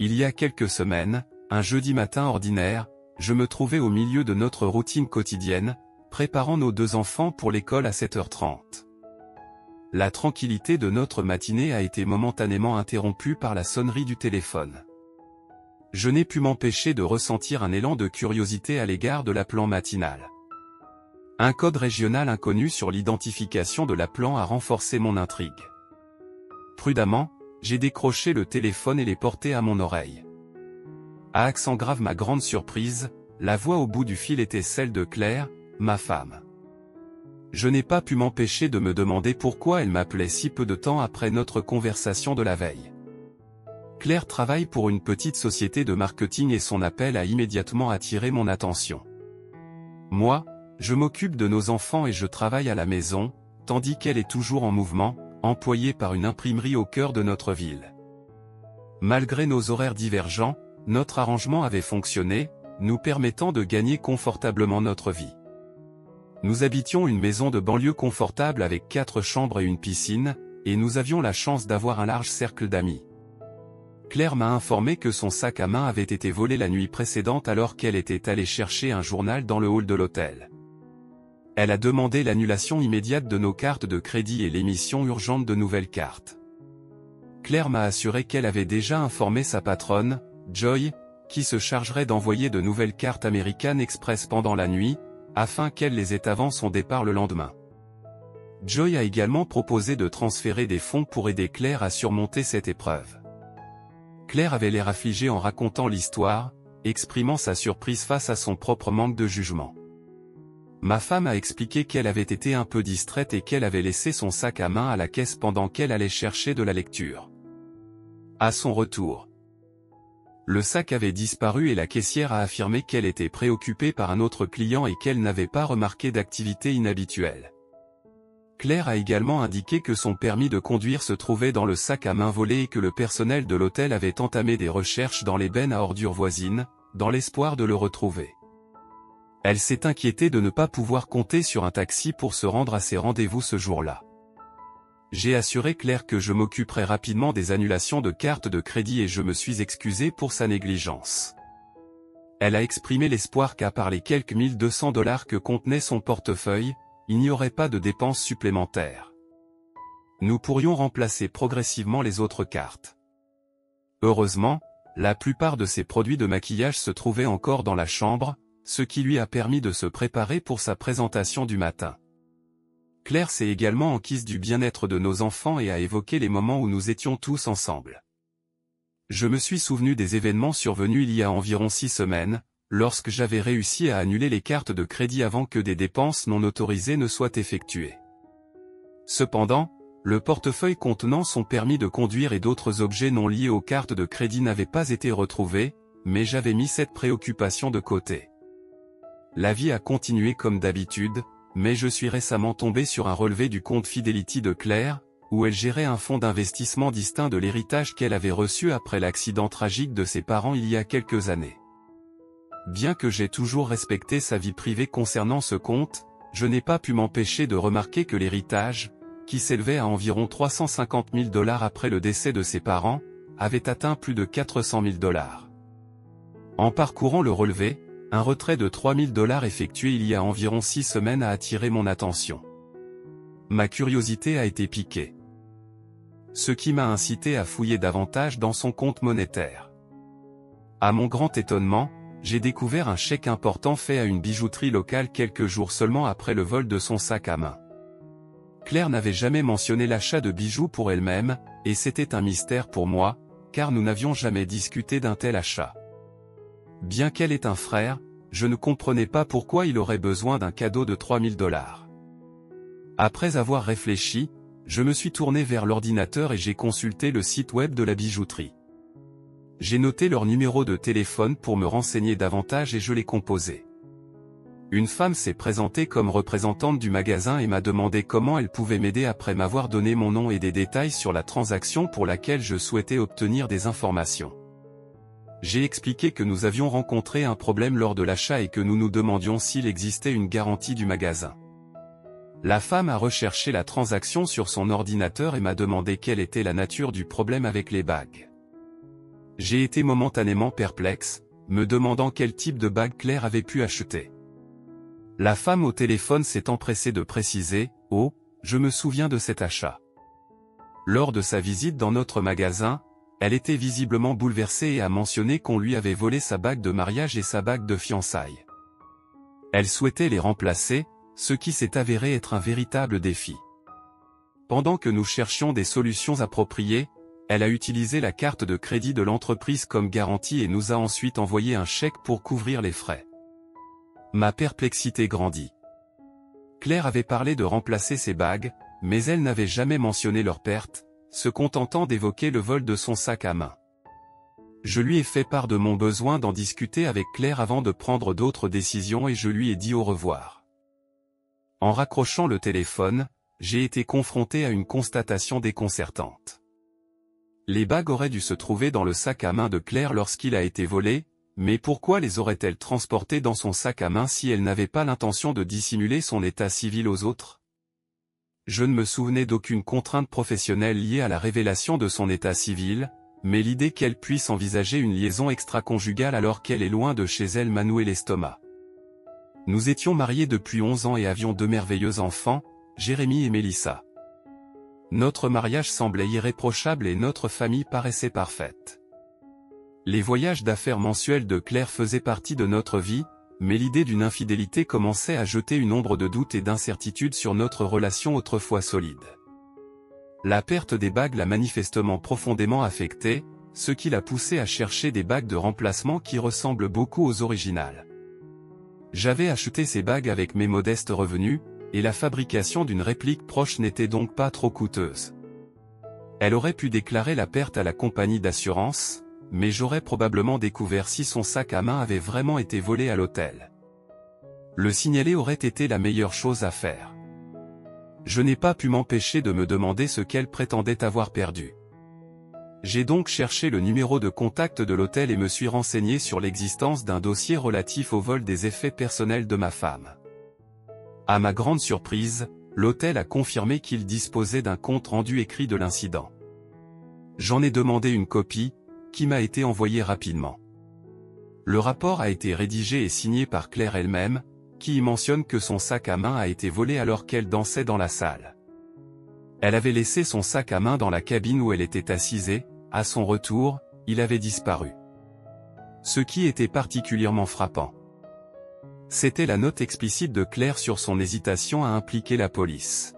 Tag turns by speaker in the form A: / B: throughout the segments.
A: Il y a quelques semaines, un jeudi matin ordinaire, je me trouvais au milieu de notre routine quotidienne, préparant nos 2 enfants pour l'école à 7h30. La tranquillité de notre matinée a été momentanément interrompue par la sonnerie du téléphone. Je n'ai pu m'empêcher de ressentir un élan de curiosité à l'égard de l'appelant matinal. Un code régional inconnu sur l'identification de l'appelant a renforcé mon intrigue. Prudemment, j'ai décroché le téléphone et l'ai porté à mon oreille. À accent grave, ma grande surprise, la voix au bout du fil était celle de Claire, ma femme. Je n'ai pas pu m'empêcher de me demander pourquoi elle m'appelait si peu de temps après notre conversation de la veille. Claire travaille pour une petite société de marketing et son appel a immédiatement attiré mon attention. Moi, je m'occupe de nos enfants et je travaille à la maison, tandis qu'elle est toujours en mouvement, employée par une imprimerie au cœur de notre ville. Malgré nos horaires divergents, notre arrangement avait fonctionné, nous permettant de gagner confortablement notre vie. Nous habitions une maison de banlieue confortable avec 4 chambres et une piscine, et nous avions la chance d'avoir un large cercle d'amis. Claire m'a informé que son sac à main avait été volé la nuit précédente alors qu'elle était allée chercher un journal dans le hall de l'hôtel. Elle a demandé l'annulation immédiate de nos cartes de crédit et l'émission urgente de nouvelles cartes. Claire m'a assuré qu'elle avait déjà informé sa patronne, Joy, qui se chargerait d'envoyer de nouvelles cartes American Express pendant la nuit, afin qu'elle les ait avant son départ le lendemain. Joy a également proposé de transférer des fonds pour aider Claire à surmonter cette épreuve. Claire avait l'air affligée en racontant l'histoire, exprimant sa surprise face à son propre manque de jugement. Ma femme a expliqué qu'elle avait été un peu distraite et qu'elle avait laissé son sac à main à la caisse pendant qu'elle allait chercher de la lecture. À son retour, le sac avait disparu et la caissière a affirmé qu'elle était préoccupée par un autre client et qu'elle n'avait pas remarqué d'activité inhabituelle. Claire a également indiqué que son permis de conduire se trouvait dans le sac à main volé et que le personnel de l'hôtel avait entamé des recherches dans les bennes à ordures voisines, dans l'espoir de le retrouver. Elle s'est inquiétée de ne pas pouvoir compter sur un taxi pour se rendre à ses rendez-vous ce jour-là. J'ai assuré Claire que je m'occuperais rapidement des annulations de cartes de crédit et je me suis excusé pour sa négligence. Elle a exprimé l'espoir qu'à part les quelques $1 200 que contenait son portefeuille, il n'y aurait pas de dépenses supplémentaires. Nous pourrions remplacer progressivement les autres cartes. Heureusement, la plupart de ses produits de maquillage se trouvaient encore dans la chambre, ce qui lui a permis de se préparer pour sa présentation du matin. Claire s'est également enquise du bien-être de nos enfants et a évoqué les moments où nous étions tous ensemble. Je me suis souvenu des événements survenus il y a environ 6 semaines, lorsque j'avais réussi à annuler les cartes de crédit avant que des dépenses non autorisées ne soient effectuées. Cependant, le portefeuille contenant son permis de conduire et d'autres objets non liés aux cartes de crédit n'avait pas été retrouvé, mais j'avais mis cette préoccupation de côté. La vie a continué comme d'habitude, mais je suis récemment tombé sur un relevé du compte Fidelity de Claire, où elle gérait un fonds d'investissement distinct de l'héritage qu'elle avait reçu après l'accident tragique de ses parents il y a quelques années. Bien que j'ai toujours respecté sa vie privée concernant ce compte, je n'ai pas pu m'empêcher de remarquer que l'héritage, qui s'élevait à environ $350 000 après le décès de ses parents, avait atteint plus de $400 000. En parcourant le relevé, un retrait de $3 000 effectué il y a environ 6 semaines a attiré mon attention. Ma curiosité a été piquée. Ce qui m'a incité à fouiller davantage dans son compte monétaire. À mon grand étonnement, j'ai découvert un chèque important fait à une bijouterie locale quelques jours seulement après le vol de son sac à main. Claire n'avait jamais mentionné l'achat de bijoux pour elle-même, et c'était un mystère pour moi, car nous n'avions jamais discuté d'un tel achat. Bien qu'elle ait un frère, je ne comprenais pas pourquoi il aurait besoin d'un cadeau de $3 000. Après avoir réfléchi, je me suis tourné vers l'ordinateur et j'ai consulté le site web de la bijouterie. J'ai noté leur numéro de téléphone pour me renseigner davantage et je l'ai composé. Une femme s'est présentée comme représentante du magasin et m'a demandé comment elle pouvait m'aider après m'avoir donné mon nom et des détails sur la transaction pour laquelle je souhaitais obtenir des informations. J'ai expliqué que nous avions rencontré un problème lors de l'achat et que nous nous demandions s'il existait une garantie du magasin. La femme a recherché la transaction sur son ordinateur et m'a demandé quelle était la nature du problème avec les bagues. J'ai été momentanément perplexe, me demandant quel type de bague Claire avait pu acheter. La femme au téléphone s'est empressée de préciser « Oh, je me souviens de cet achat ». Lors de sa visite dans notre magasin, elle était visiblement bouleversée et a mentionné qu'on lui avait volé sa bague de mariage et sa bague de fiançailles. Elle souhaitait les remplacer, ce qui s'est avéré être un véritable défi. Pendant que nous cherchions des solutions appropriées, elle a utilisé la carte de crédit de l'entreprise comme garantie et nous a ensuite envoyé un chèque pour couvrir les frais. Ma perplexité grandit. Claire avait parlé de remplacer ses bagues, mais elle n'avait jamais mentionné leur perte, se contentant d'évoquer le vol de son sac à main. Je lui ai fait part de mon besoin d'en discuter avec Claire avant de prendre d'autres décisions et je lui ai dit au revoir. En raccrochant le téléphone, j'ai été confronté à une constatation déconcertante. Les bagues auraient dû se trouver dans le sac à main de Claire lorsqu'il a été volé, mais pourquoi les aurait-elle transportées dans son sac à main si elle n'avait pas l'intention de dissimuler son état civil aux autres? Je ne me souvenais d'aucune contrainte professionnelle liée à la révélation de son état civil, mais l'idée qu'elle puisse envisager une liaison extra-conjugale alors qu'elle est loin de chez elle m'a noué l'estomac. Nous étions mariés depuis 11 ans et avions 2 merveilleux enfants, Jérémy et Mélissa. Notre mariage semblait irréprochable et notre famille paraissait parfaite. Les voyages d'affaires mensuels de Claire faisaient partie de notre vie, mais l'idée d'une infidélité commençait à jeter une ombre de doute et d'incertitude sur notre relation autrefois solide. La perte des bagues l'a manifestement profondément affectée, ce qui l'a poussé à chercher des bagues de remplacement qui ressemblent beaucoup aux originales. J'avais acheté ces bagues avec mes modestes revenus, et la fabrication d'une réplique proche n'était donc pas trop coûteuse. Elle aurait pu déclarer la perte à la compagnie d'assurance, mais j'aurais probablement découvert si son sac à main avait vraiment été volé à l'hôtel. Le signaler aurait été la meilleure chose à faire. Je n'ai pas pu m'empêcher de me demander ce qu'elle prétendait avoir perdu. J'ai donc cherché le numéro de contact de l'hôtel et me suis renseigné sur l'existence d'un dossier relatif au vol des effets personnels de ma femme. À ma grande surprise, l'hôtel a confirmé qu'il disposait d'un compte rendu écrit de l'incident. J'en ai demandé une copie, qui m'a été envoyée rapidement. Le rapport a été rédigé et signé par Claire elle-même, qui y mentionne que son sac à main a été volé alors qu'elle dansait dans la salle. Elle avait laissé son sac à main dans la cabine où elle était assise et, à son retour, il avait disparu. Ce qui était particulièrement frappant. C'était la note explicite de Claire sur son hésitation à impliquer la police.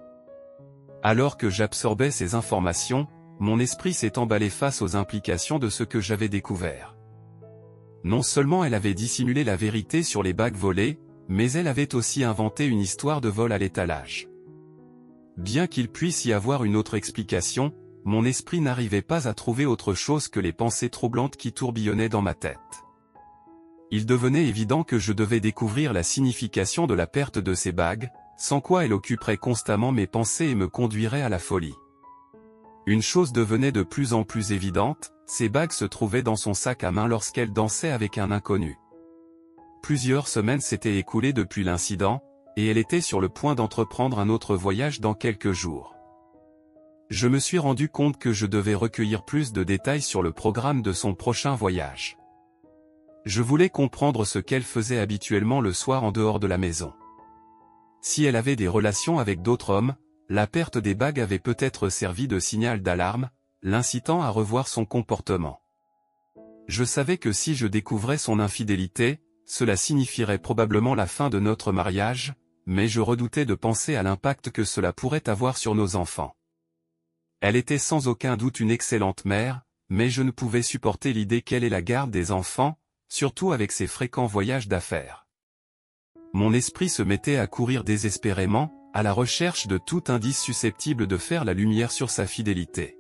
A: Alors que j'absorbais ces informations, mon esprit s'est emballé face aux implications de ce que j'avais découvert. Non seulement elle avait dissimulé la vérité sur les bagues volées, mais elle avait aussi inventé une histoire de vol à l'étalage. Bien qu'il puisse y avoir une autre explication, mon esprit n'arrivait pas à trouver autre chose que les pensées troublantes qui tourbillonnaient dans ma tête. Il devenait évident que je devais découvrir la signification de la perte de ces bagues, sans quoi elle occuperait constamment mes pensées et me conduirait à la folie. Une chose devenait de plus en plus évidente, ces bagues se trouvaient dans son sac à main lorsqu'elle dansait avec un inconnu. Plusieurs semaines s'étaient écoulées depuis l'incident, et elle était sur le point d'entreprendre un autre voyage dans quelques jours. Je me suis rendu compte que je devais recueillir plus de détails sur le programme de son prochain voyage. Je voulais comprendre ce qu'elle faisait habituellement le soir en dehors de la maison. Si elle avait des relations avec d'autres hommes, la perte des bagues avait peut-être servi de signal d'alarme, l'incitant à revoir son comportement. Je savais que si je découvrais son infidélité, cela signifierait probablement la fin de notre mariage, mais je redoutais de penser à l'impact que cela pourrait avoir sur nos enfants. Elle était sans aucun doute une excellente mère, mais je ne pouvais supporter l'idée qu'elle ait la garde des enfants, surtout avec ses fréquents voyages d'affaires. Mon esprit se mettait à courir désespérément, à la recherche de tout indice susceptible de faire la lumière sur sa fidélité.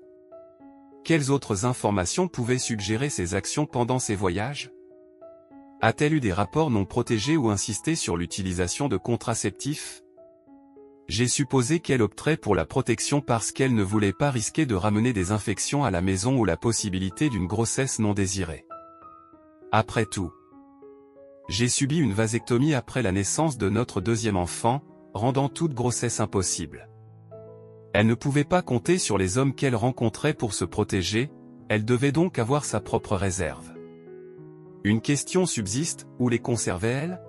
A: Quelles autres informations pouvaient suggérer ses actions pendant ses voyages? A-t-elle eu des rapports non protégés ou insisté sur l'utilisation de contraceptifs? J'ai supposé qu'elle opterait pour la protection parce qu'elle ne voulait pas risquer de ramener des infections à la maison ou la possibilité d'une grossesse non désirée. Après tout, j'ai subi une vasectomie après la naissance de notre deuxième enfant, rendant toute grossesse impossible. Elle ne pouvait pas compter sur les hommes qu'elle rencontrait pour se protéger, elle devait donc avoir sa propre réserve. Une question subsiste, où les conservait-elle?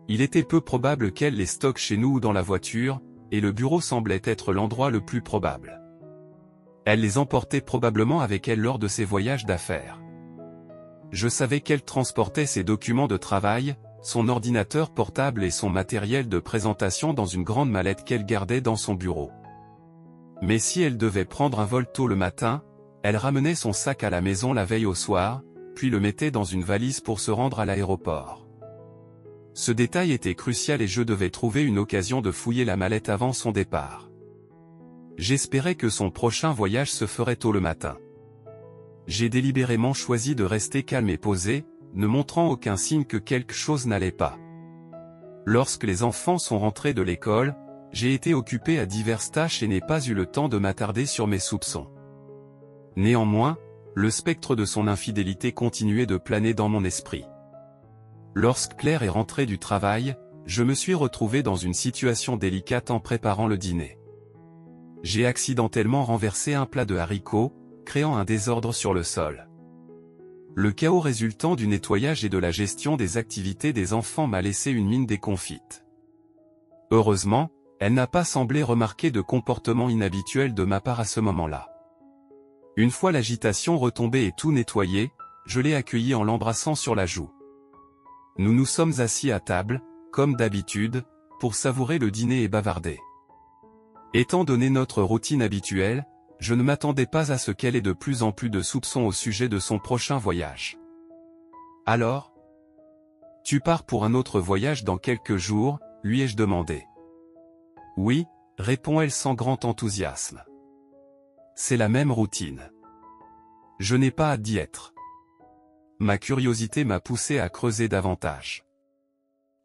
A: Il était peu probable qu'elle les stocke chez nous ou dans la voiture, et le bureau semblait être l'endroit le plus probable. Elle les emportait probablement avec elle lors de ses voyages d'affaires. Je savais qu'elle transportait ses documents de travail, son ordinateur portable et son matériel de présentation dans une grande mallette qu'elle gardait dans son bureau. Mais si elle devait prendre un vol tôt le matin, elle ramenait son sac à la maison la veille au soir, puis le mettait dans une valise pour se rendre à l'aéroport. Ce détail était crucial et je devais trouver une occasion de fouiller la mallette avant son départ. J'espérais que son prochain voyage se ferait tôt le matin. J'ai délibérément choisi de rester calme et posé, ne montrant aucun signe que quelque chose n'allait pas. Lorsque les enfants sont rentrés de l'école, j'ai été occupé à diverses tâches et n'ai pas eu le temps de m'attarder sur mes soupçons. Néanmoins, le spectre de son infidélité continuait de planer dans mon esprit. Lorsque Claire est rentrée du travail, je me suis retrouvé dans une situation délicate en préparant le dîner. J'ai accidentellement renversé un plat de haricots, créant un désordre sur le sol. Le chaos résultant du nettoyage et de la gestion des activités des enfants m'a laissé une mine déconfite. Heureusement, elle n'a pas semblé remarquer de comportement inhabituel de ma part à ce moment-là. Une fois l'agitation retombée et tout nettoyé, je l'ai accueillie en l'embrassant sur la joue. Nous nous sommes assis à table, comme d'habitude, pour savourer le dîner et bavarder. Étant donné notre routine habituelle, je ne m'attendais pas à ce qu'elle ait de plus en plus de soupçons au sujet de son prochain voyage. Alors? Tu pars pour un autre voyage dans quelques jours, lui ai-je demandé. Oui, répond-elle sans grand enthousiasme. C'est la même routine. Je n'ai pas hâte d'y être. Ma curiosité m'a poussé à creuser davantage.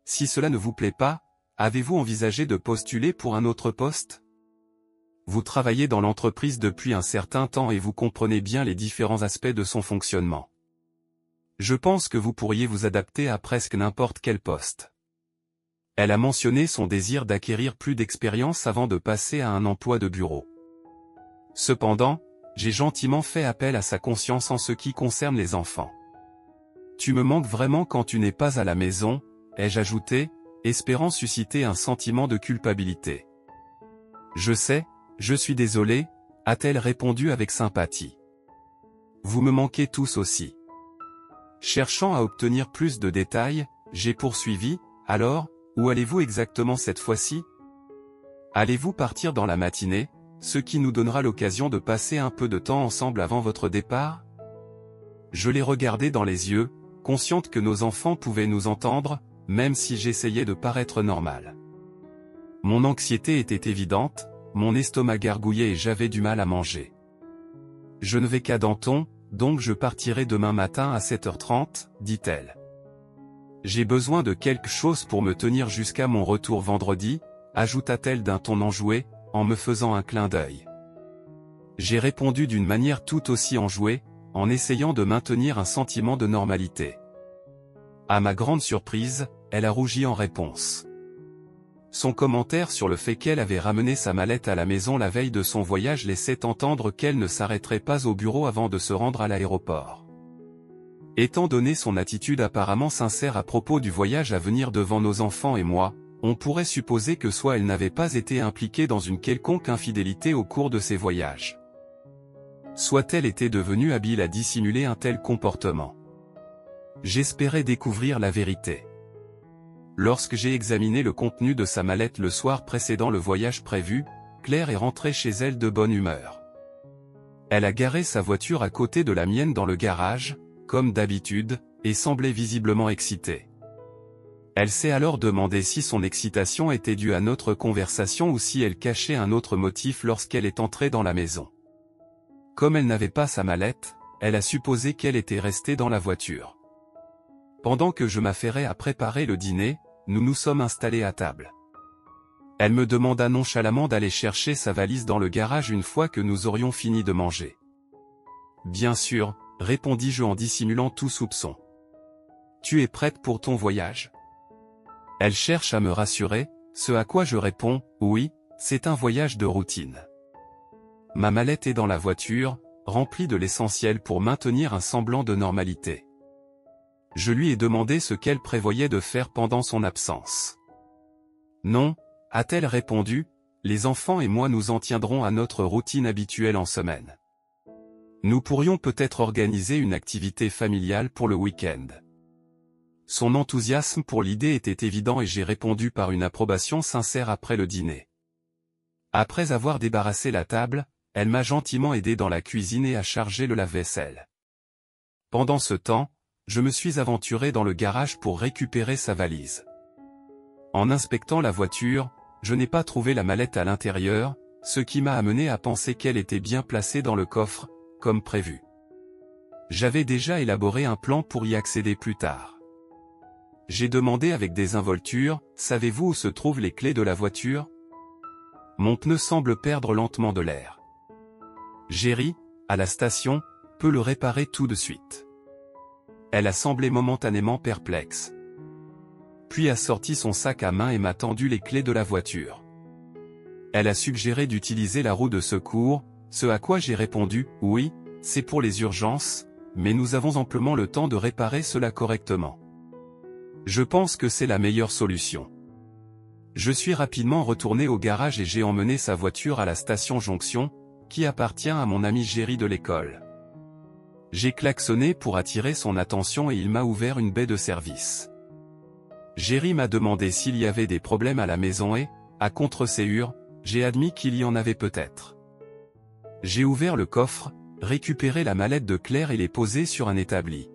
A: Si cela ne vous plaît pas, avez-vous envisagé de postuler pour un autre poste? Vous travaillez dans l'entreprise depuis un certain temps et vous comprenez bien les différents aspects de son fonctionnement. Je pense que vous pourriez vous adapter à presque n'importe quel poste. Elle a mentionné son désir d'acquérir plus d'expérience avant de passer à un emploi de bureau. Cependant, j'ai gentiment fait appel à sa conscience en ce qui concerne les enfants. Tu me manques vraiment quand tu n'es pas à la maison, ai-je ajouté, espérant susciter un sentiment de culpabilité. Je sais, je suis désolé, a-t-elle répondu avec sympathie. Vous me manquez tous aussi. Cherchant à obtenir plus de détails, j'ai poursuivi, alors, où allez-vous exactement cette fois-ci? Allez-vous partir dans la matinée, ce qui nous donnera l'occasion de passer un peu de temps ensemble avant votre départ? Je l'ai regardé dans les yeux, consciente que nos enfants pouvaient nous entendre, même si j'essayais de paraître normal. Mon anxiété était évidente, mon estomac gargouillait et j'avais du mal à manger. Je ne vais qu'à Danton, donc je partirai demain matin à 7h30, dit-elle. J'ai besoin de quelque chose pour me tenir jusqu'à mon retour vendredi, ajouta-t-elle d'un ton enjoué, en me faisant un clin d'œil. J'ai répondu d'une manière tout aussi enjouée, en essayant de maintenir un sentiment de normalité. À ma grande surprise, elle a rougi en réponse. Son commentaire sur le fait qu'elle avait ramené sa mallette à la maison la veille de son voyage laissait entendre qu'elle ne s'arrêterait pas au bureau avant de se rendre à l'aéroport. Étant donné son attitude apparemment sincère à propos du voyage à venir devant nos enfants et moi, on pourrait supposer que soit elle n'avait pas été impliquée dans une quelconque infidélité au cours de ses voyages. Soit-elle était devenue habile à dissimuler un tel comportement. J'espérais découvrir la vérité. Lorsque j'ai examiné le contenu de sa mallette le soir précédant le voyage prévu, Claire est rentrée chez elle de bonne humeur. Elle a garé sa voiture à côté de la mienne dans le garage, comme d'habitude, et semblait visiblement excitée. Elle s'est alors demandé si son excitation était due à notre conversation ou si elle cachait un autre motif lorsqu'elle est entrée dans la maison. Comme elle n'avait pas sa mallette, elle a supposé qu'elle était restée dans la voiture. Pendant que je m'affairais à préparer le dîner, nous nous sommes installés à table. Elle me demanda nonchalamment d'aller chercher sa valise dans le garage une fois que nous aurions fini de manger. Bien sûr, répondis-je en dissimulant tout soupçon. Tu es prête pour ton voyage? Elle cherche à me rassurer, ce à quoi je réponds, oui, c'est un voyage de routine. Ma mallette est dans la voiture, remplie de l'essentiel pour maintenir un semblant de normalité. Je lui ai demandé ce qu'elle prévoyait de faire pendant son absence. Non, a-t-elle répondu, les enfants et moi nous en tiendrons à notre routine habituelle en semaine. Nous pourrions peut-être organiser une activité familiale pour le week-end. Son enthousiasme pour l'idée était évident et j'ai répondu par une approbation sincère après le dîner. Après avoir débarrassé la table, elle m'a gentiment aidé dans la cuisine et à charger le lave-vaisselle. Pendant ce temps, je me suis aventuré dans le garage pour récupérer sa valise. En inspectant la voiture, je n'ai pas trouvé la mallette à l'intérieur, ce qui m'a amené à penser qu'elle était bien placée dans le coffre, comme prévu. J'avais déjà élaboré un plan pour y accéder plus tard. J'ai demandé avec désinvolture, « Savez-vous où se trouvent les clés de la voiture ? Mon pneu semble perdre lentement de l'air. » Jerry, à la station, peut le réparer tout de suite. Elle a semblé momentanément perplexe. Puis a sorti son sac à main et m'a tendu les clés de la voiture. Elle a suggéré d'utiliser la roue de secours, ce à quoi j'ai répondu, oui, c'est pour les urgences, mais nous avons amplement le temps de réparer cela correctement. Je pense que c'est la meilleure solution. Je suis rapidement retourné au garage et j'ai emmené sa voiture à la station Jonction, qui appartient à mon ami Jerry de l'école. J'ai klaxonné pour attirer son attention et il m'a ouvert une baie de service. Jerry m'a demandé s'il y avait des problèmes à la maison et, à contre-séhure, j'ai admis qu'il y en avait peut-être. J'ai ouvert le coffre, récupéré la mallette de Claire et l'ai posée sur un établi.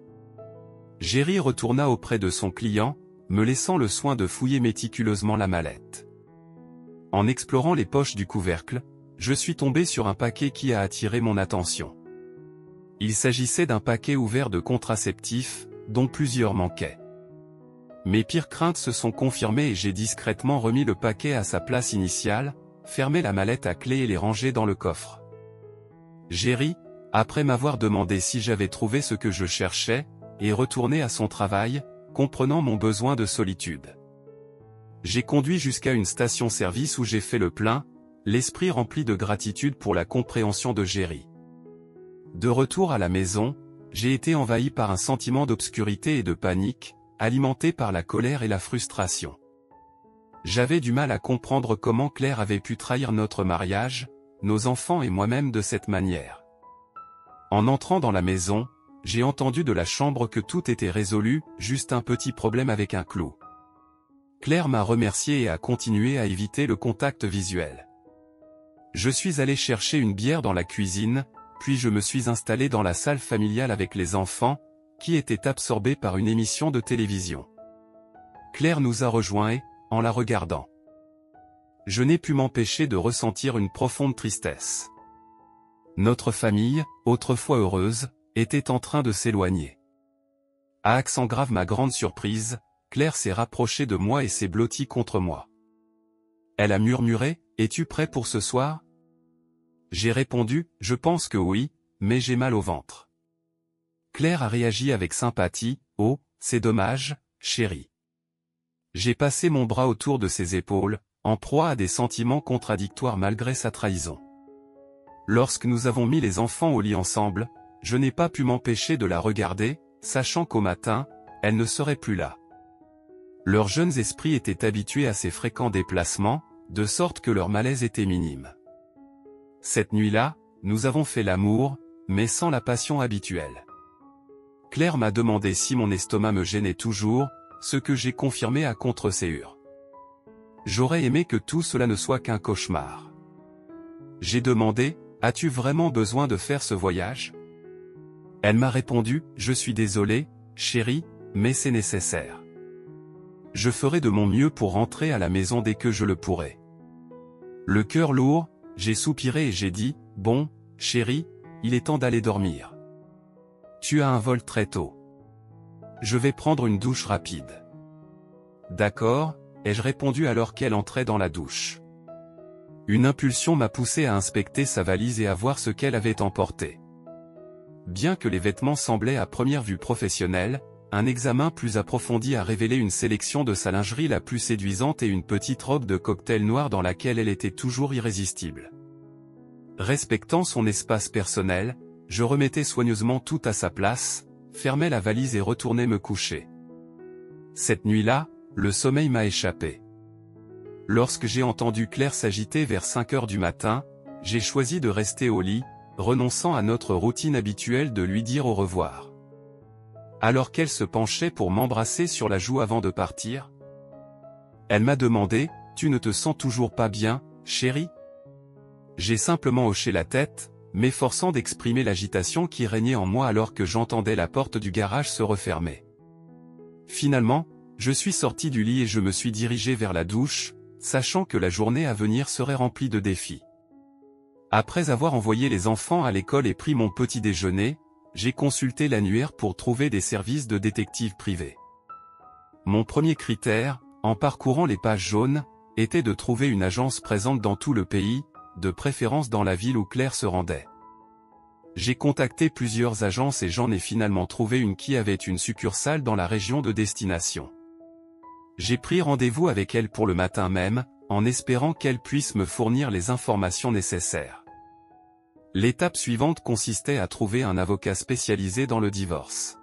A: Jerry retourna auprès de son client, me laissant le soin de fouiller méticuleusement la mallette. En explorant les poches du couvercle, je suis tombé sur un paquet qui a attiré mon attention. Il s'agissait d'un paquet ouvert de contraceptifs, dont plusieurs manquaient. Mes pires craintes se sont confirmées et j'ai discrètement remis le paquet à sa place initiale, fermé la mallette à clé et l'ai rangé dans le coffre. Jerry, après m'avoir demandé si j'avais trouvé ce que je cherchais, est retourné à son travail, comprenant mon besoin de solitude. J'ai conduit jusqu'à une station-service où j'ai fait le plein, l'esprit rempli de gratitude pour la compréhension de Jerry. De retour à la maison, j'ai été envahi par un sentiment d'obscurité et de panique, alimenté par la colère et la frustration. J'avais du mal à comprendre comment Claire avait pu trahir notre mariage, nos enfants et moi-même de cette manière. En entrant dans la maison, j'ai entendu de la chambre que tout était résolu, juste un petit problème avec un clou. Claire m'a remercié et a continué à éviter le contact visuel. Je suis allé chercher une bière dans la cuisine, puis je me suis installé dans la salle familiale avec les enfants, qui étaient absorbés par une émission de télévision. Claire nous a rejoints et, en la regardant, je n'ai pu m'empêcher de ressentir une profonde tristesse. Notre famille, autrefois heureuse, était en train de s'éloigner. À accent grave ma grande surprise, Claire s'est rapprochée de moi et s'est blottie contre moi. Elle a murmuré, « Es-tu prêt pour ce soir ?» J'ai répondu, « Je pense que oui, mais j'ai mal au ventre. » Claire a réagi avec sympathie, « Oh, c'est dommage, chérie. » J'ai passé mon bras autour de ses épaules, en proie à des sentiments contradictoires malgré sa trahison. Lorsque nous avons mis les enfants au lit ensemble, je n'ai pas pu m'empêcher de la regarder, sachant qu'au matin, elle ne serait plus là. Leurs jeunes esprits étaient habitués à ces fréquents déplacements, de sorte que leur malaise était minime. Cette nuit-là, nous avons fait l'amour, mais sans la passion habituelle. Claire m'a demandé si mon estomac me gênait toujours, ce que j'ai confirmé à contre-séhure. J'aurais aimé que tout cela ne soit qu'un cauchemar. J'ai demandé, « As-tu vraiment besoin de faire ce voyage ?» Elle m'a répondu, « Je suis désolé, chérie, mais c'est nécessaire. Je ferai de mon mieux pour rentrer à la maison dès que je le pourrai. » Le cœur lourd, j'ai soupiré et j'ai dit, « Bon, chérie, il est temps d'aller dormir. Tu as un vol très tôt. Je vais prendre une douche rapide. » D'accord, ai-je répondu alors qu'elle entrait dans la douche. Une impulsion m'a poussé à inspecter sa valise et à voir ce qu'elle avait emporté. Bien que les vêtements semblaient à première vue professionnels, un examen plus approfondi a révélé une sélection de sa lingerie la plus séduisante et une petite robe de cocktail noire dans laquelle elle était toujours irrésistible. Respectant son espace personnel, je remettais soigneusement tout à sa place, fermais la valise et retournais me coucher. Cette nuit-là, le sommeil m'a échappé. Lorsque j'ai entendu Claire s'agiter vers 5 heures du matin, j'ai choisi de rester au lit, renonçant à notre routine habituelle de lui dire au revoir. Alors qu'elle se penchait pour m'embrasser sur la joue avant de partir, elle m'a demandé « Tu ne te sens toujours pas bien, chérie ?» J'ai simplement hoché la tête, m'efforçant d'exprimer l'agitation qui régnait en moi alors que j'entendais la porte du garage se refermer. Finalement, je suis sorti du lit et je me suis dirigé vers la douche, sachant que la journée à venir serait remplie de défis. Après avoir envoyé les enfants à l'école et pris mon petit déjeuner, j'ai consulté l'annuaire pour trouver des services de détective privé. Mon premier critère, en parcourant les pages jaunes, était de trouver une agence présente dans tout le pays, de préférence dans la ville où Claire se rendait. J'ai contacté plusieurs agences et j'en ai finalement trouvé une qui avait une succursale dans la région de destination. J'ai pris rendez-vous avec elle pour le matin même, en espérant qu'elle puisse me fournir les informations nécessaires. L'étape suivante consistait à trouver un avocat spécialisé dans le divorce.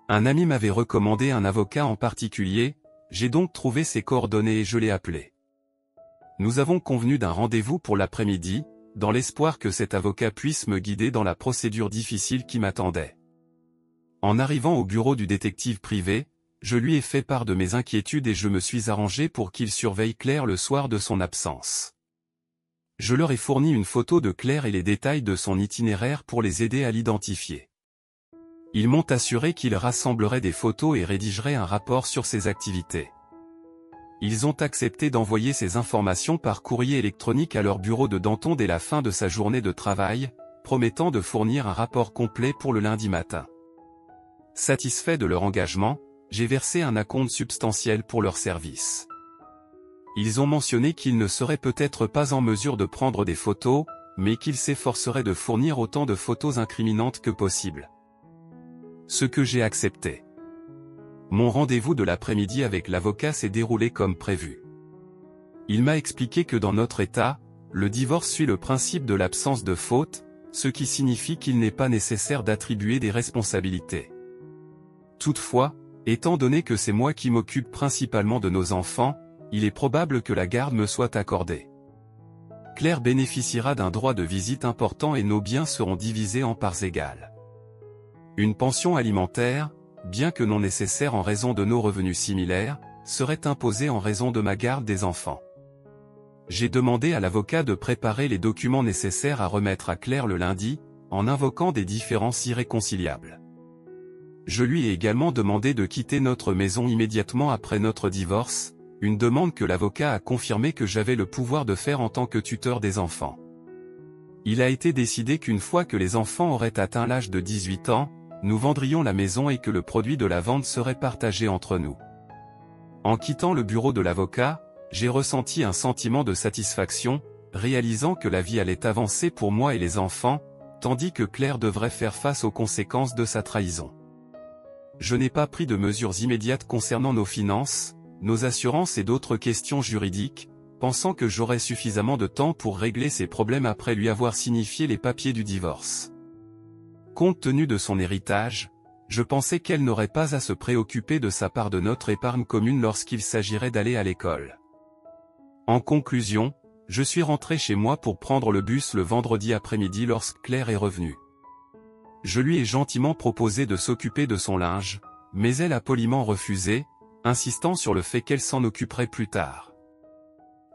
A: Un ami m'avait recommandé un avocat en particulier, j'ai donc trouvé ses coordonnées et je l'ai appelé. Nous avons convenu d'un rendez-vous pour l'après-midi, dans l'espoir que cet avocat puisse me guider dans la procédure difficile qui m'attendait. En arrivant au bureau du détective privé, je lui ai fait part de mes inquiétudes et je me suis arrangé pour qu'il surveille Claire le soir de son absence. Je leur ai fourni une photo de Claire et les détails de son itinéraire pour les aider à l'identifier. Ils m'ont assuré qu'ils rassembleraient des photos et rédigeraient un rapport sur ses activités. Ils ont accepté d'envoyer ces informations par courrier électronique à leur bureau de Danton dès la fin de sa journée de travail, promettant de fournir un rapport complet pour le lundi matin. Satisfait de leur engagement, j'ai versé un acompte substantiel pour leur service. Ils ont mentionné qu'ils ne seraient peut-être pas en mesure de prendre des photos, mais qu'ils s'efforceraient de fournir autant de photos incriminantes que possible. Ce que j'ai accepté. Mon rendez-vous de l'après-midi avec l'avocat s'est déroulé comme prévu. Il m'a expliqué que dans notre État, le divorce suit le principe de l'absence de faute, ce qui signifie qu'il n'est pas nécessaire d'attribuer des responsabilités. Toutefois, étant donné que c'est moi qui m'occupe principalement de nos enfants, il est probable que la garde me soit accordée. Claire bénéficiera d'un droit de visite important et nos biens seront divisés en parts égales. Une pension alimentaire, bien que non nécessaire en raison de nos revenus similaires, serait imposée en raison de ma garde des enfants. J'ai demandé à l'avocat de préparer les documents nécessaires à remettre à Claire le lundi, en invoquant des différences irréconciliables. Je lui ai également demandé de quitter notre maison immédiatement après notre divorce, une demande que l'avocat a confirmé que j'avais le pouvoir de faire en tant que tuteur des enfants. Il a été décidé qu'une fois que les enfants auraient atteint l'âge de 18 ans, nous vendrions la maison et que le produit de la vente serait partagé entre nous. En quittant le bureau de l'avocat, j'ai ressenti un sentiment de satisfaction, réalisant que la vie allait avancer pour moi et les enfants, tandis que Claire devrait faire face aux conséquences de sa trahison. Je n'ai pas pris de mesures immédiates concernant nos finances, nos assurances et d'autres questions juridiques, pensant que j'aurais suffisamment de temps pour régler ces problèmes après lui avoir signifié les papiers du divorce. Compte tenu de son héritage, je pensais qu'elle n'aurait pas à se préoccuper de sa part de notre épargne commune lorsqu'il s'agirait d'aller à l'école. En conclusion, je suis rentré chez moi pour prendre le bus le vendredi après-midi lorsque Claire est revenue. Je lui ai gentiment proposé de s'occuper de son linge, mais elle a poliment refusé, insistant sur le fait qu'elle s'en occuperait plus tard.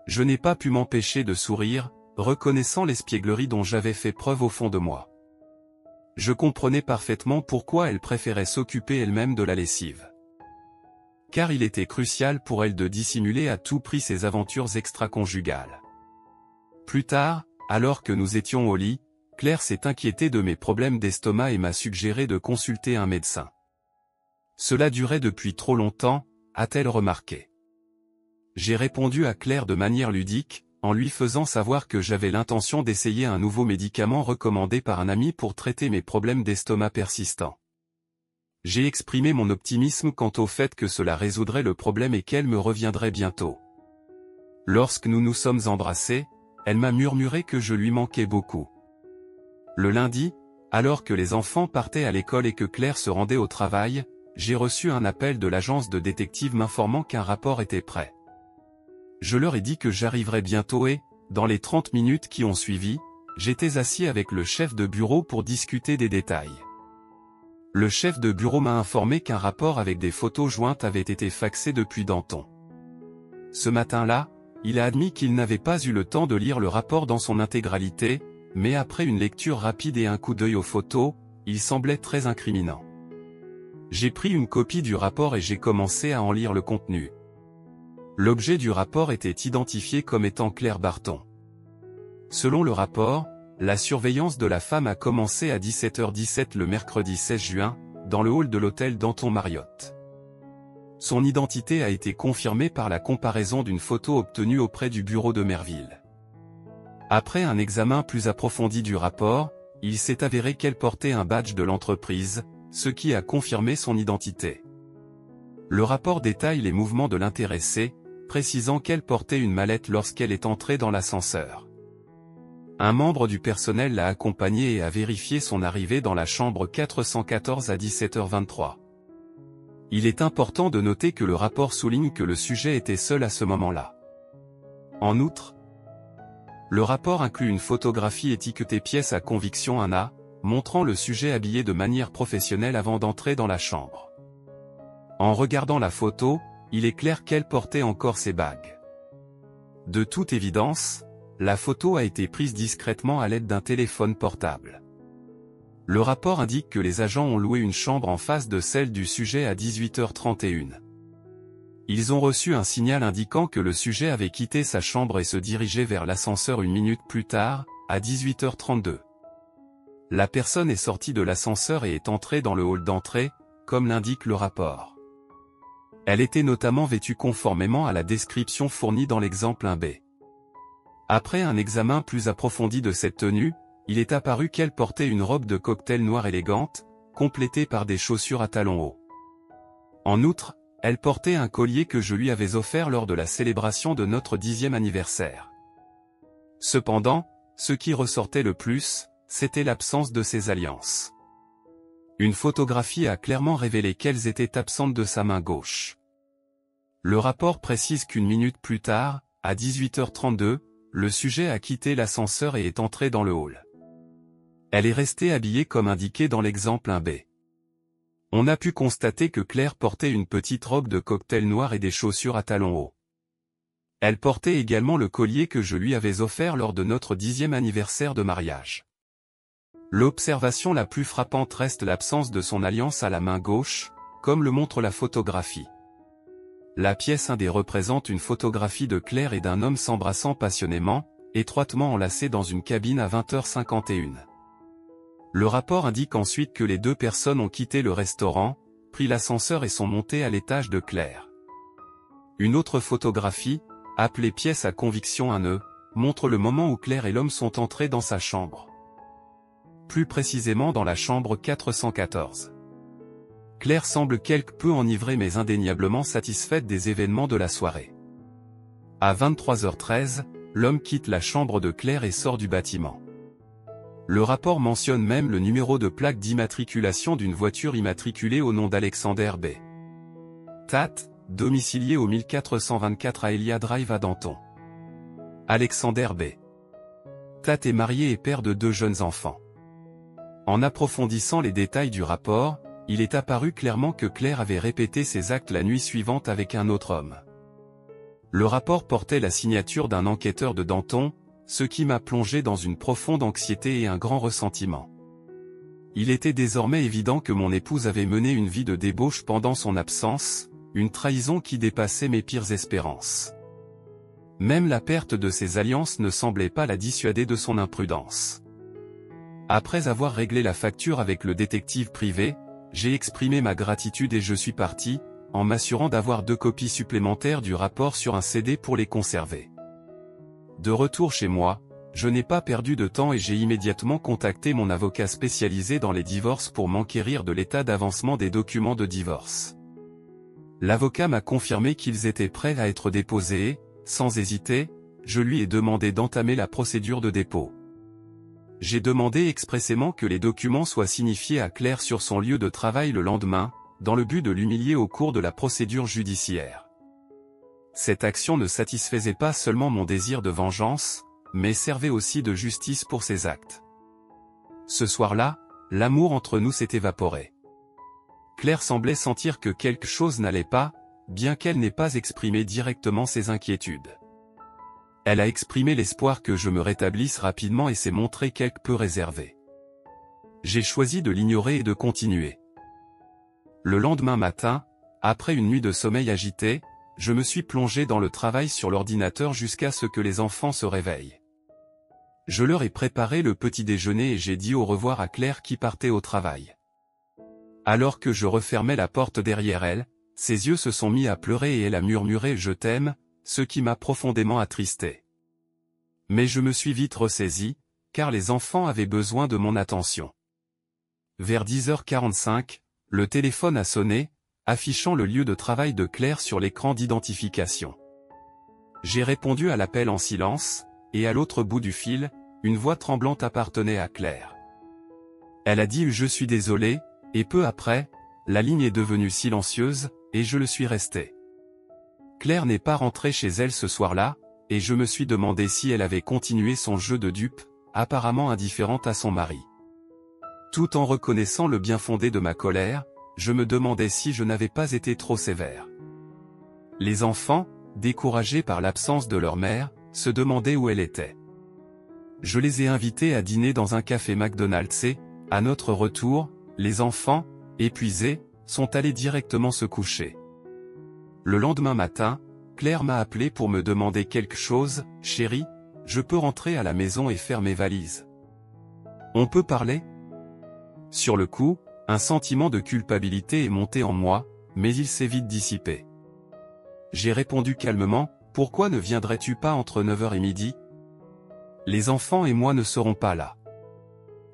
A: Je n'ai pas pu m'empêcher de sourire, reconnaissant l'espièglerie dont j'avais fait preuve au fond de moi. Je comprenais parfaitement pourquoi elle préférait s'occuper elle-même de la lessive. Car il était crucial pour elle de dissimuler à tout prix ses aventures extra-conjugales. Plus tard, alors que nous étions au lit, Claire s'est inquiétée de mes problèmes d'estomac et m'a suggéré de consulter un médecin. Cela durait depuis trop longtemps, a-t-elle remarqué. J'ai répondu à Claire de manière ludique, en lui faisant savoir que j'avais l'intention d'essayer un nouveau médicament recommandé par un ami pour traiter mes problèmes d'estomac persistants. J'ai exprimé mon optimisme quant au fait que cela résoudrait le problème et qu'elle me reviendrait bientôt. Lorsque nous nous sommes embrassés, elle m'a murmuré que je lui manquais beaucoup. Le lundi, Alors que les enfants partaient à l'école et que Claire se rendait au travail, j'ai reçu un appel de l'agence de détective m'informant qu'un rapport était prêt. Je leur ai dit que j'arriverais bientôt et, dans les 30 minutes qui ont suivi, j'étais assis avec le chef de bureau pour discuter des détails. Le chef de bureau m'a informé qu'un rapport avec des photos jointes avait été faxé depuis Danton. Ce matin-là, il a admis qu'il n'avait pas eu le temps de lire le rapport dans son intégralité, mais après une lecture rapide et un coup d'œil aux photos, il semblait très incriminant. J'ai pris une copie du rapport et j'ai commencé à en lire le contenu. L'objet du rapport était identifié comme étant Claire Barton. Selon le rapport, la surveillance de la femme a commencé à 17h17 le mercredi 16 juin, dans le hall de l'hôtel Danton Marriott. Son identité a été confirmée par la comparaison d'une photo obtenue auprès du bureau de Merville. Après un examen plus approfondi du rapport, il s'est avéré qu'elle portait un badge de l'entreprise, ce qui a confirmé son identité. Le rapport détaille les mouvements de l'intéressée, précisant qu'elle portait une mallette lorsqu'elle est entrée dans l'ascenseur. Un membre du personnel l'a accompagnée et a vérifié son arrivée dans la chambre 414 à 17h23. Il est important de noter que le rapport souligne que le sujet était seul à ce moment-là. En outre, le rapport inclut une photographie étiquetée pièce à conviction 1A, montrant le sujet habillé de manière professionnelle avant d'entrer dans la chambre. En regardant la photo, il est clair qu'elle portait encore ses bagues. De toute évidence, la photo a été prise discrètement à l'aide d'un téléphone portable. Le rapport indique que les agents ont loué une chambre en face de celle du sujet à 18h31. Ils ont reçu un signal indiquant que le sujet avait quitté sa chambre et se dirigeait vers l'ascenseur une minute plus tard, à 18h32. La personne est sortie de l'ascenseur et est entrée dans le hall d'entrée, comme l'indique le rapport. Elle était notamment vêtue conformément à la description fournie dans l'exemple 1B. Après un examen plus approfondi de cette tenue, il est apparu qu'elle portait une robe de cocktail noire élégante, complétée par des chaussures à talons hauts. En outre, elle portait un collier que je lui avais offert lors de la célébration de notre 10e anniversaire. Cependant, ce qui ressortait le plus, c'était l'absence de ses alliances. Une photographie a clairement révélé qu'elles étaient absentes de sa main gauche. Le rapport précise qu'une minute plus tard, à 18h32, le sujet a quitté l'ascenseur et est entré dans le hall. Elle est restée habillée comme indiqué dans l'exemple 1B. On a pu constater que Claire portait une petite robe de cocktail noir et des chaussures à talons hauts. Elle portait également le collier que je lui avais offert lors de notre 10e anniversaire de mariage. L'observation la plus frappante reste l'absence de son alliance à la main gauche, comme le montre la photographie. La pièce 1D représente une photographie de Claire et d'un homme s'embrassant passionnément, étroitement enlacés dans une cabine à 20h51. Le rapport indique ensuite que les deux personnes ont quitté le restaurant, pris l'ascenseur et sont montées à l'étage de Claire. Une autre photographie, appelée pièce à conviction 1E, montre le moment où Claire et l'homme sont entrés dans sa chambre. Plus précisément dans la chambre 414. Claire semble quelque peu enivrée mais indéniablement satisfaite des événements de la soirée. À 23h13, l'homme quitte la chambre de Claire et sort du bâtiment. Le rapport mentionne même le numéro de plaque d'immatriculation d'une voiture immatriculée au nom d'Alexander B. Tate, domicilié au 1424 Aelia Drive à Danton. Alexander B. Tate est marié et père de 2 jeunes enfants. En approfondissant les détails du rapport, il est apparu clairement que Claire avait répété ses actes la nuit suivante avec un autre homme. Le rapport portait la signature d'un enquêteur de Danton, ce qui m'a plongé dans une profonde anxiété et un grand ressentiment. Il était désormais évident que mon épouse avait mené une vie de débauche pendant son absence, une trahison qui dépassait mes pires espérances. Même la perte de ses alliances ne semblait pas la dissuader de son imprudence. Après avoir réglé la facture avec le détective privé, j'ai exprimé ma gratitude et je suis parti, en m'assurant d'avoir 2 copies supplémentaires du rapport sur un CD pour les conserver. De retour chez moi, je n'ai pas perdu de temps et j'ai immédiatement contacté mon avocat spécialisé dans les divorces pour m'enquérir de l'état d'avancement des documents de divorce. L'avocat m'a confirmé qu'ils étaient prêts à être déposés et, sans hésiter, je lui ai demandé d'entamer la procédure de dépôt. j'ai demandé expressément que les documents soient signifiés à Claire sur son lieu de travail le lendemain, dans le but de l'humilier au cours de la procédure judiciaire. Cette action ne satisfaisait pas seulement mon désir de vengeance, mais servait aussi de justice pour ses actes. Ce soir-là, l'amour entre nous s'est évaporé. Claire semblait sentir que quelque chose n'allait pas, bien qu'elle n'ait pas exprimé directement ses inquiétudes. Elle a exprimé l'espoir que je me rétablisse rapidement et s'est montrée quelque peu réservée. J'ai choisi de l'ignorer et de continuer. Le lendemain matin, après une nuit de sommeil agité, je me suis plongé dans le travail sur l'ordinateur jusqu'à ce que les enfants se réveillent. Je leur ai préparé le petit déjeuner et j'ai dit au revoir à Claire qui partait au travail. Alors que je refermais la porte derrière elle, ses yeux se sont mis à pleurer et elle a murmuré « Je t'aime », ce qui m'a profondément attristé. Mais je me suis vite ressaisi, car les enfants avaient besoin de mon attention. Vers 10h45, le téléphone a sonné, affichant le lieu de travail de Claire sur l'écran d'identification. J'ai répondu à l'appel en silence, et à l'autre bout du fil, une voix tremblante appartenait à Claire. Elle a dit « Je suis désolé », et peu après, la ligne est devenue silencieuse, et je le suis resté. Claire n'est pas rentrée chez elle ce soir-là, et je me suis demandé si elle avait continué son jeu de dupe, apparemment indifférente à son mari. Tout en reconnaissant le bien-fondé de ma colère, je me demandais si je n'avais pas été trop sévère. Les enfants, découragés par l'absence de leur mère, se demandaient où elle était. Je les ai invités à dîner dans un café McDonald's et, à notre retour, les enfants, épuisés, sont allés directement se coucher. Le lendemain matin, Claire m'a appelé pour me demander quelque chose. « Chérie, je peux rentrer à la maison et faire mes valises. On peut parler ?» Sur le coup, un sentiment de culpabilité est monté en moi, mais il s'est vite dissipé. J'ai répondu calmement, « Pourquoi ne viendrais-tu pas entre 9h et midi ? Les enfants et moi ne serons pas là.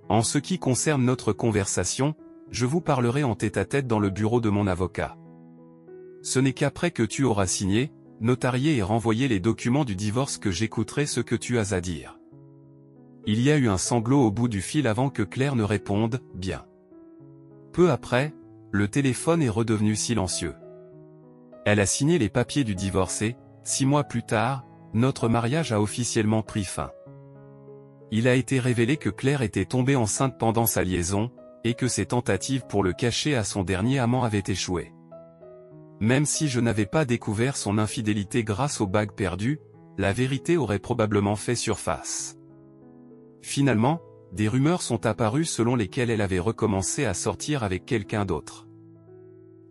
A: En ce qui concerne notre conversation, je vous parlerai en tête-à-tête dans le bureau de mon avocat. Ce n'est qu'après que tu auras signé, notarié et renvoyé les documents du divorce que j'écouterai ce que tu as à dire. » Il y a eu un sanglot au bout du fil avant que Claire ne réponde « Bien ». Peu après, le téléphone est redevenu silencieux. Elle a signé les papiers du divorce et, 6 mois plus tard, notre mariage a officiellement pris fin. Il a été révélé que Claire était tombée enceinte pendant sa liaison, et que ses tentatives pour le cacher à son dernier amant avaient échoué. Même si je n'avais pas découvert son infidélité grâce aux bagues perdues, la vérité aurait probablement fait surface. Finalement, des rumeurs sont apparues selon lesquelles elle avait recommencé à sortir avec quelqu'un d'autre.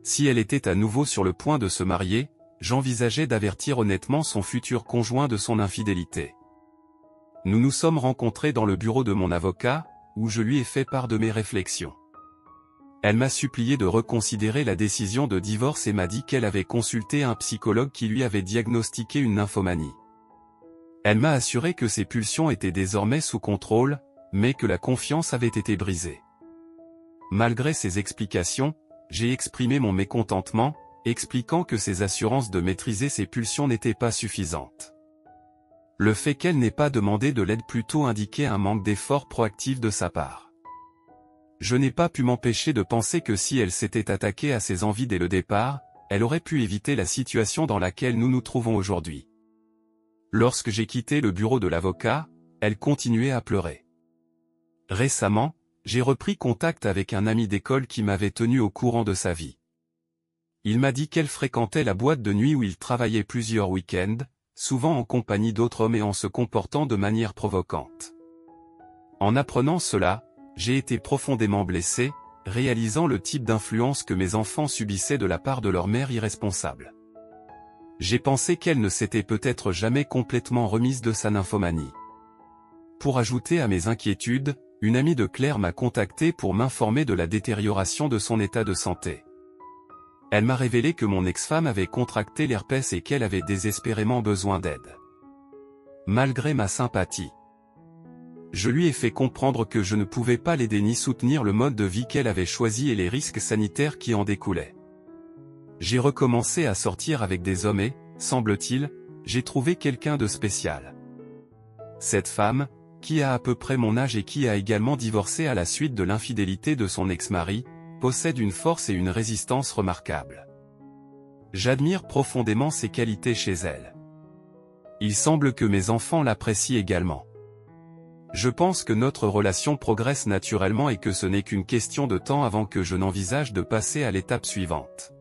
A: Si elle était à nouveau sur le point de se marier, j'envisageais d'avertir honnêtement son futur conjoint de son infidélité. Nous nous sommes rencontrés dans le bureau de mon avocat, où je lui ai fait part de mes réflexions. Elle m'a supplié de reconsidérer la décision de divorce et m'a dit qu'elle avait consulté un psychologue qui lui avait diagnostiqué une nymphomanie. Elle m'a assuré que ses pulsions étaient désormais sous contrôle, mais que la confiance avait été brisée. Malgré ces explications, j'ai exprimé mon mécontentement, expliquant que ses assurances de maîtriser ses pulsions n'étaient pas suffisantes. Le fait qu'elle n'ait pas demandé de l'aide plutôt indiquait un manque d'effort proactif de sa part. Je n'ai pas pu m'empêcher de penser que si elle s'était attaquée à ses envies dès le départ, elle aurait pu éviter la situation dans laquelle nous nous trouvons aujourd'hui. Lorsque j'ai quitté le bureau de l'avocat, elle continuait à pleurer. Récemment, j'ai repris contact avec un ami d'école qui m'avait tenu au courant de sa vie. Il m'a dit qu'elle fréquentait la boîte de nuit où il travaillait plusieurs week-ends, souvent en compagnie d'autres hommes et en se comportant de manière provocante. En apprenant cela, j'ai été profondément blessé, réalisant le type d'influence que mes enfants subissaient de la part de leur mère irresponsable. J'ai pensé qu'elle ne s'était peut-être jamais complètement remise de sa nymphomanie. Pour ajouter à mes inquiétudes, une amie de Claire m'a contacté pour m'informer de la détérioration de son état de santé. Elle m'a révélé que mon ex-femme avait contracté l'herpès et qu'elle avait désespérément besoin d'aide. Malgré ma sympathie, je lui ai fait comprendre que je ne pouvais pas l'aider ni soutenir le mode de vie qu'elle avait choisi et les risques sanitaires qui en découlaient. J'ai recommencé à sortir avec des hommes et, semble-t-il, j'ai trouvé quelqu'un de spécial. Cette femme, qui a à peu près mon âge et qui a également divorcé à la suite de l'infidélité de son ex-mari, possède une force et une résistance remarquables. J'admire profondément ces qualités chez elle. Il semble que mes enfants l'apprécient également. Je pense que notre relation progresse naturellement et que ce n'est qu'une question de temps avant que je n'envisage de passer à l'étape suivante.